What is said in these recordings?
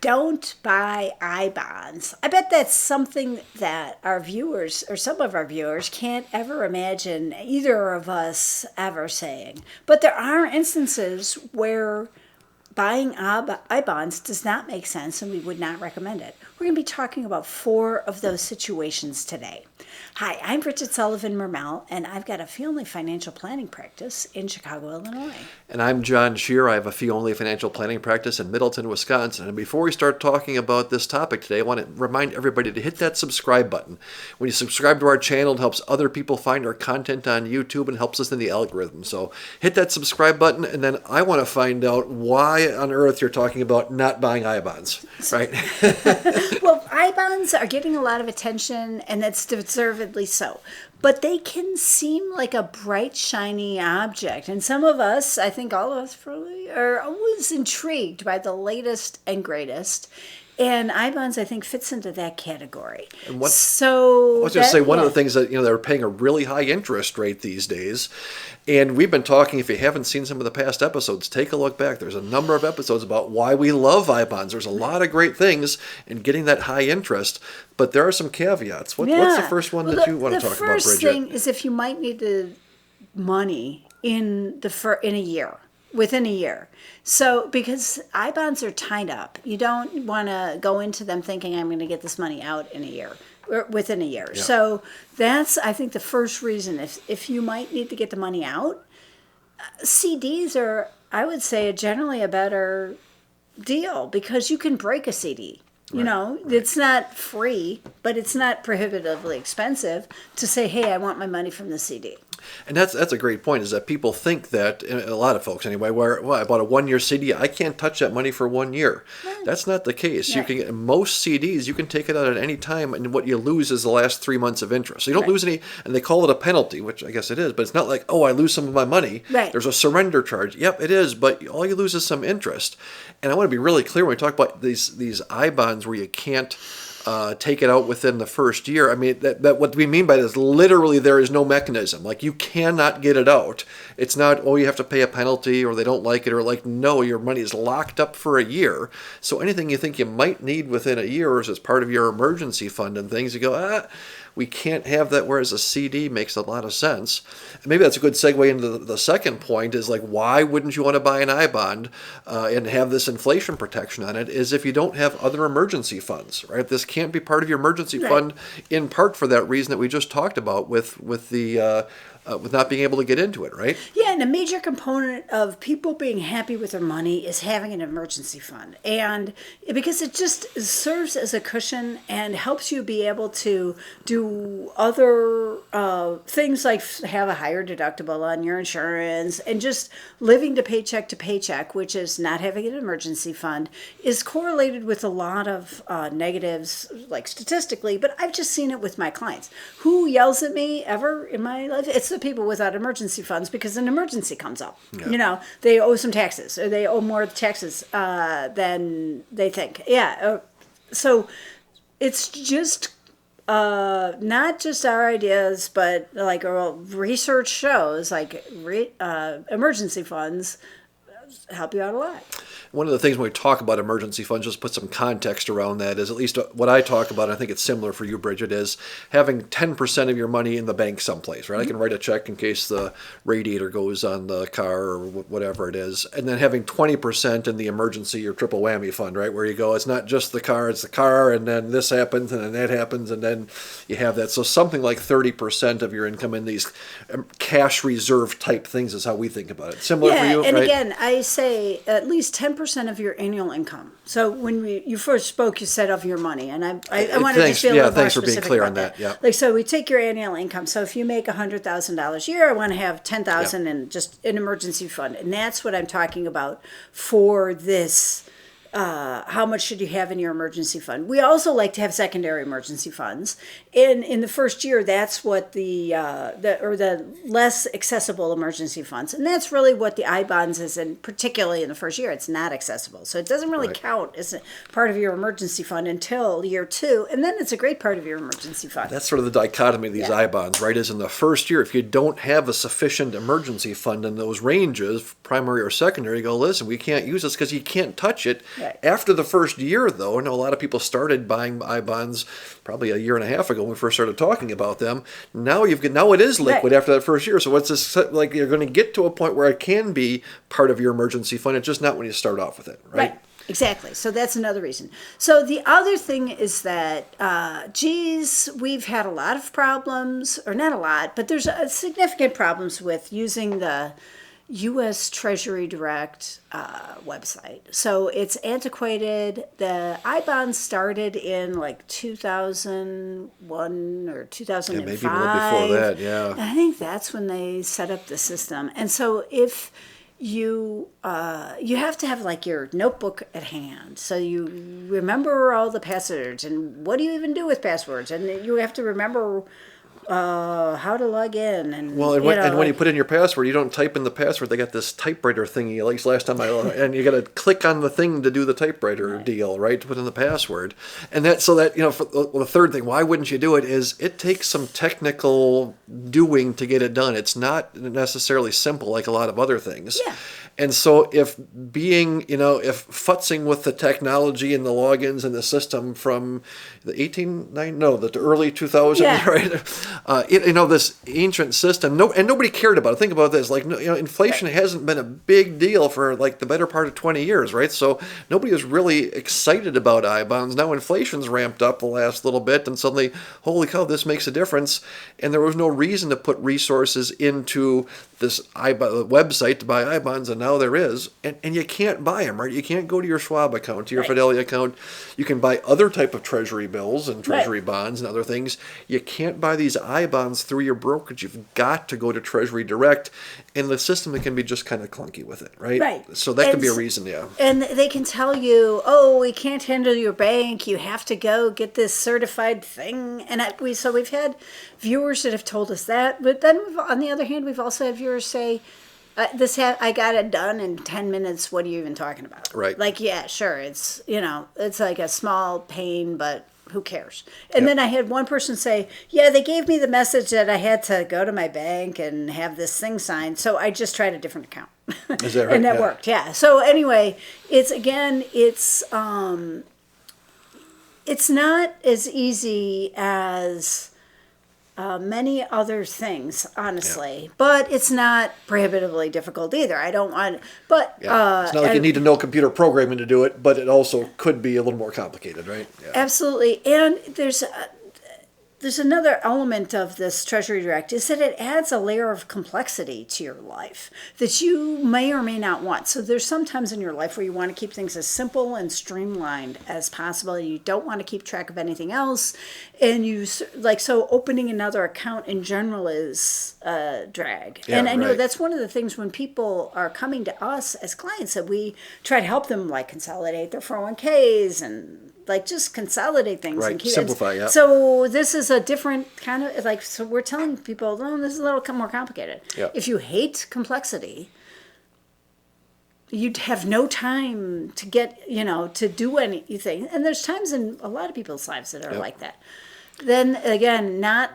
don't buy I bonds. I bet that's something that our viewers, or some of our viewers, can't ever imagine either of us ever saying. But there are instances where buying I bonds does not make sense, and we would not recommend it. We're going to be talking about 4 of those situations today. Hi, I'm Bridget Sullivan Mermel, and I've got a fee-only financial planning practice in Chicago, Illinois. And I'm John Shear. I have a fee-only financial planning practice in Middleton, Wisconsin. And before we start talking about this topic today, I want to remind everybody to hit that subscribe button. When you subscribe to our channel, it helps other people find our content on YouTube and helps us in the algorithm. So hit that subscribe button, and then I want to find out why on earth you're talking about not buying I-bonds, right? Well, I-bonds are getting a lot of attention, and that's deservedly so. But they can seem like a bright, shiny object. And some of us, I think all of us probably, are always intrigued by the latest and greatest. And I-bonds, I think, fits into that category. And I was going to say, one of the things that, they're paying a really high interest rate these days. And we've been talking, if you haven't seen some of the past episodes, take a look back. There's a number of episodes about why we love I-bonds. There's a lot of great things in getting that high interest, but there are some caveats. What's the first one that you want to talk about, Bridget? The first thing is if you might need the money in a year. Within a year. So, because I-bonds are tied up, you don't want to go into them thinking I'm going to get this money out in a year, or within a year. Yeah. So that's, I think, the first reason. If you might need to get the money out, CDs are, I would say, generally a better deal because you can break a CD. Right. It's not free, but it's not prohibitively expensive to say, hey, I want my money from the CD. And that's a great point, is that people think that, a lot of folks anyway, I bought a 1-year CD, I can't touch that money for 1 year. Right. That's not the case. Right. You can get most CDs, you can take it out at any time, and what you lose is the last 3 months of interest. So you don't lose any, and they call it a penalty, which I guess it is, but it's not like, oh, I lose some of my money. Right. There's a surrender charge. Yep, it is, but all you lose is some interest. And I want to be really clear when we talk about these I-bonds where you can't take it out within the first year. I mean, that what we mean by this, literally there is no mechanism. Like, you cannot get it out. It's not, oh, you have to pay a penalty or they don't like it, or like, no, your money is locked up for a year. So anything you think you might need within a year as part of your emergency fund and things, you go, we can't have that, whereas a CD makes a lot of sense. And maybe that's a good segue into the second point, is like, why wouldn't you want to buy an I-bond and have this inflation protection on it, is if you don't have other emergency funds, right? This can't be part of your emergency fund, in part for that reason that we just talked about with not being able to get into it, right? Yeah, and a major component of people being happy with their money is having an emergency fund. And because it just serves as a cushion and helps you be able to do other things like have a higher deductible on your insurance, and just living to paycheck, which is not having an emergency fund, is correlated with a lot of negatives, like statistically, but I've just seen it with my clients. Who yells at me ever in my life? It's the people without emergency funds, because an emergency comes up. Yeah. They owe some taxes, or they owe more taxes than they think. Yeah. So it's just not just our ideas, but like research shows, like emergency funds help you out a lot. One of the things when we talk about emergency funds, just put some context around that, is at least what I talk about, and I think it's similar for you, Bridget, is having 10% of your money in the bank someplace, right? Mm-hmm. I can write a check in case the radiator goes on the car or whatever it is. And then having 20% in the emergency or triple whammy fund, right? Where you go, it's not just the car, it's the car, and then this happens, and then that happens, and then you have that. So something like 30% of your income in these cash reserve type things is how we think about it. Similar for you, and right? Again, I say at least 10% of your annual income. So when you first spoke, you said of your money, and I wanted to feel a little more specific. Thanks for being clear on that. Yeah. Like, so we take your annual income. So if you make $100,000 a year, I want to have $10,000 in just an emergency fund, and that's what I'm talking about for this. How much should you have in your emergency fund? We also like to have secondary emergency funds. In the first year, that's what the less accessible emergency funds, and that's really what the I-bonds is, and particularly in the first year, it's not accessible. So it doesn't really count as a part of your emergency fund until year 2, and then it's a great part of your emergency fund. That's sort of the dichotomy of these I-bonds, right? Is in the first year, if you don't have a sufficient emergency fund in those ranges, primary or secondary, you go, listen, we can't use this because you can't touch it. Yeah. Right. After the first year, though, I know a lot of people started buying I bonds probably a year and a half ago when we first started talking about them. Now it is liquid Right. after that first year. So what's this like? You're going to get to a point where it can be part of your emergency fund. It's just not when you start off with it, right? Right. Exactly. So that's another reason. So the other thing is that, we've had a lot of problems, or not a lot, but there's significant problems with using the U.S. Treasury Direct website. So it's antiquated. The I-bonds started in like 2001 or 2005. Yeah, maybe a little before that, yeah. And I think that's when they set up the system. And so if you have to have like your notebook at hand, so you remember all the passwords, and what do you even do with passwords, and you have to remember how to log in, and Well, and when you put in your password, you don't type in the password. They got this typewriter thingy. Like last time and you got to click on the thing to do the typewriter deal, right? To put in the password, and the third thing, why wouldn't you do it? Is it takes some technical doing to get it done. It's not necessarily simple like a lot of other things. Yeah. And so if futzing with the technology and the logins and the system from the the early 2000s, Yeah. right? This ancient system, and nobody cared about it. Think about this, inflation hasn't been a big deal for like the better part of 20 years, right? So nobody was really excited about I-bonds. Now inflation's ramped up the last little bit, and suddenly, holy cow, this makes a difference. And there was no reason to put resources into this website to buy I-bonds, and now there is, and you can't buy them, right? You can't go to your Schwab account, to your Fidelity account. You can buy other type of treasury bills and treasury bonds and other things. You can't buy these I-bonds through your brokerage. You've got to go to Treasury Direct, and the system can be just kind of clunky with it, right? Right. So that could be a reason, yeah. And they can tell you, oh, we can't handle your bank. You have to go get this certified thing. And so we've had viewers that have told us that. But then on the other hand, we've also had viewers say, I got it done in 10 minutes. What are you even talking about? Right. Like, yeah, sure. It's like a small pain, but who cares? And then I had one person say, yeah, they gave me the message that I had to go to my bank and have this thing signed. So I just tried a different account. Is that right? And that Yeah. worked. Yeah. So anyway, it's not as easy as many other things, honestly, but it's not prohibitively difficult either. I don't want, but It's not like you need to know computer programming to do it, but it also could be a little more complicated, right? Yeah. absolutely. And there's another element of this Treasury Direct is that it adds a layer of complexity to your life that you may or may not want. So there's some times in your life where you want to keep things as simple and streamlined as possible, and you don't want to keep track of anything else. And so opening another account in general is a drag. Yeah, and I know right. that's one of the things when people are coming to us as clients that we try to help them like consolidate their 401ks and like just consolidate things Right, and keep simplify, yeah. So this is a different kind of so we're telling people, oh, this is a little more complicated. Yeah. If you hate complexity, you'd have no time to get, to do anything. And there's times in a lot of people's lives that are like that. Then again, not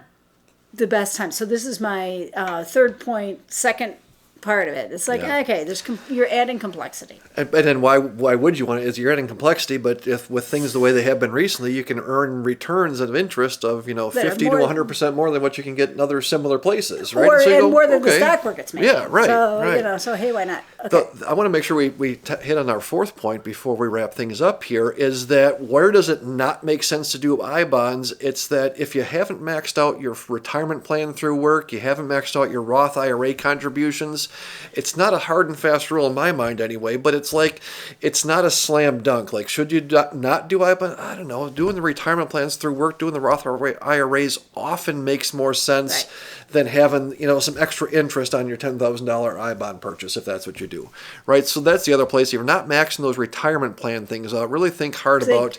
the best time. So this is my third point, second part of it. It's like, okay, you're adding complexity. And then why would you want it? Is you're adding complexity, but if with things the way they have been recently, you can earn returns of interest of 50 to 100% more than what you can get in other similar places, right? Or more than the stock market's making. Yeah, right. So right. So hey, why not? Okay. I want to make sure we hit on our fourth point before we wrap things up here, is that where does it not make sense to do I-bonds? It's that if you haven't maxed out your retirement plan through work, you haven't maxed out your Roth IRA contributions, it's not a hard and fast rule in my mind anyway, but it's not a slam dunk. Like, should you not do I-bonds? I don't know. Doing the retirement plans through work, doing the Roth IRAs often makes more sense than having, some extra interest on your $10,000 I-bond purchase, if that's what you do, right? So that's the other place. If you're not maxing those retirement plan things out, really think hard about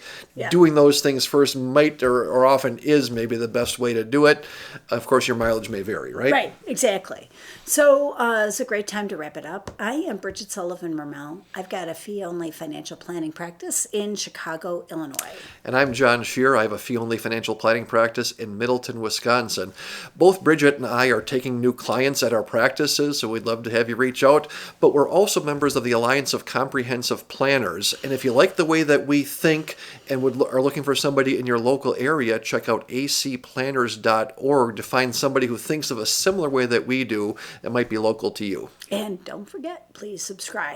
doing those things first. Might or often is maybe the best way to do it. Of course, your mileage may vary, right? Right, exactly. So it's a great time to wrap it up. I am Bridget Sullivan Mermel. I've got a fee-only financial planning practice in Chicago, Illinois. And I'm John Shear. I have a fee-only financial planning practice in Middleton, Wisconsin. Both Bridget and I are taking new clients at our practices, so we'd love to have you reach out. But we're also members of the Alliance of Comprehensive Planners. And if you like the way that we think and are looking for somebody in your local area, check out acplanners.org to find somebody who thinks of a similar way that we do that might be local to you. And don't forget, please subscribe.